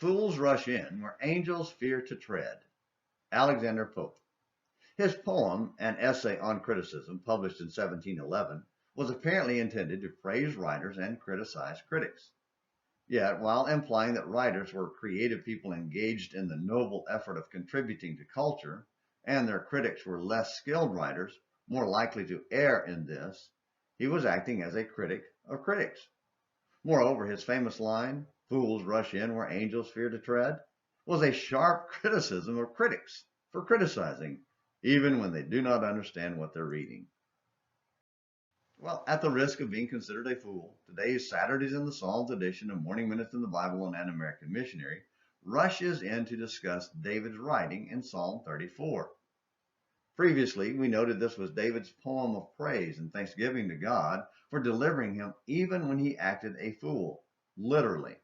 Fools rush in where angels fear to tread. Alexander Pope. His poem, An Essay on Criticism, published in 1711, was apparently intended to praise writers and criticize critics. Yet, while implying that writers were creative people engaged in the noble effort of contributing to culture, and their critics were less skilled writers, more likely to err in this, he was acting as a critic of critics. Moreover, his famous line, "Fools rush in where angels fear to tread," was a sharp criticism of critics for criticizing, even when they do not understand what they're reading. Well, at the risk of being considered a fool, today's Saturdays in the Psalms edition of Morning Minutes in the Bible and An American Missionary rushes in to discuss David's writing in Psalm 34. Previously, we noted this was David's poem of praise and thanksgiving to God for delivering him even when he acted a fool, literally.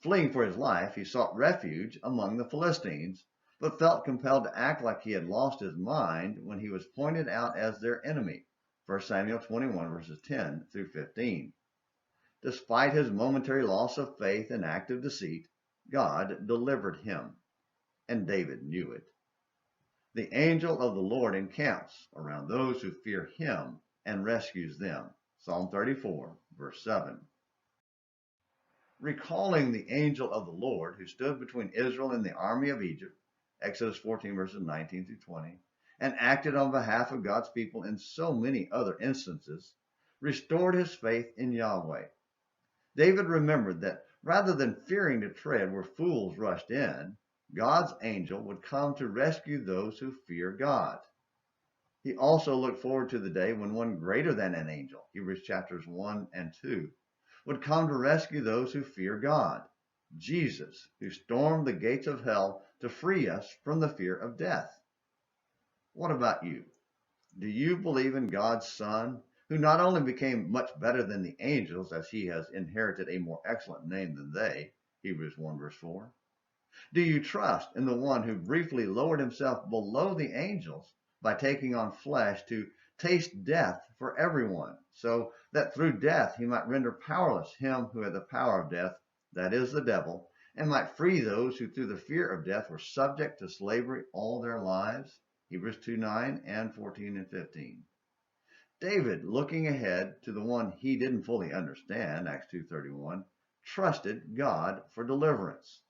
Fleeing for his life, he sought refuge among the Philistines, but felt compelled to act like he had lost his mind when he was pointed out as their enemy. 1 Samuel 21 verses 10 through 15. Despite his momentary loss of faith and act of deceit, God delivered him, and David knew it. The angel of the Lord encamps around those who fear him and rescues them. Psalm 34 verse 7. Recalling the angel of the Lord who stood between Israel and the army of Egypt, Exodus 14 verses 19 through 20, and acted on behalf of God's people in so many other instances, restored his faith in Yahweh. David remembered that rather than fearing to tread where fools rushed in, God's angel would come to rescue those who fear God. He also looked forward to the day when one greater than an angel, Hebrews chapters 1 and 2, would come to rescue those who fear God, Jesus, who stormed the gates of hell to free us from the fear of death. What about you? Do you believe in God's Son, who not only became much better than the angels as he has inherited a more excellent name than they, Hebrews 1 verse 4? Do you trust in the one who briefly lowered himself below the angels by taking on flesh to taste death for everyone, so that through death he might render powerless him who had the power of death, that is the devil, and might free those who through the fear of death were subject to slavery all their lives? Hebrews 2:9 and 14 and 15. David, looking ahead to the one he didn't fully understand, Acts 2:31, trusted God for deliverance.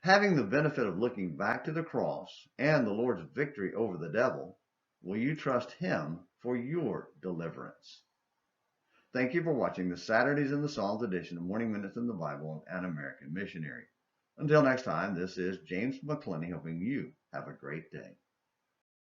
Having the benefit of looking back to the cross and the Lord's victory over the devil, will you trust him for your deliverance? Thank you for watching the Saturdays in the Psalms edition of Morning Minutes in the Bible and An American Missionary. Until next time, this is James McClenny hoping you have a great day.